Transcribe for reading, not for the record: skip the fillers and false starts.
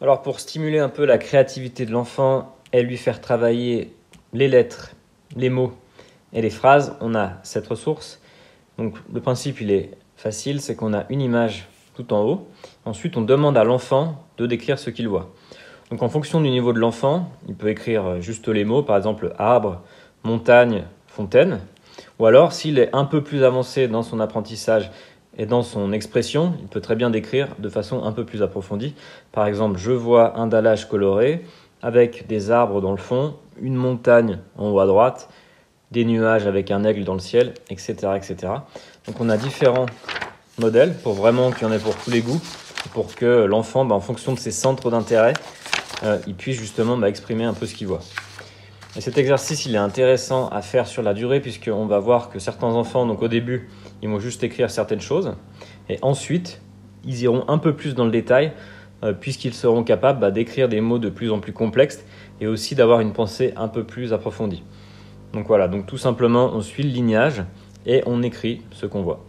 Alors pour stimuler un peu la créativité de l'enfant et lui faire travailler les lettres, les mots et les phrases, on a cette ressource. Donc le principe il est facile, c'est qu'on a une image tout en haut. Ensuite on demande à l'enfant de décrire ce qu'il voit. Donc en fonction du niveau de l'enfant, il peut écrire juste les mots, par exemple arbre, montagne, fontaine. Ou alors s'il est un peu plus avancé dans son apprentissage et dans son expression, il peut très bien décrire de façon un peu plus approfondie. Par exemple, je vois un dallage coloré avec des arbres dans le fond, une montagne en haut à droite, des nuages avec un aigle dans le ciel, etc. etc. Donc on a différents modèles pour vraiment qu'il y en ait pour tous les goûts, pour que l'enfant, en fonction de ses centres d'intérêt, il puisse justement exprimer un peu ce qu'il voit. Et cet exercice, il est intéressant à faire sur la durée puisqu'on va voir que certains enfants, donc au début, ils vont juste écrire certaines choses et ensuite, ils iront un peu plus dans le détail puisqu'ils seront capables d'écrire des mots de plus en plus complexes et aussi d'avoir une pensée un peu plus approfondie. Donc voilà, donc tout simplement, on suit le lignage et on écrit ce qu'on voit.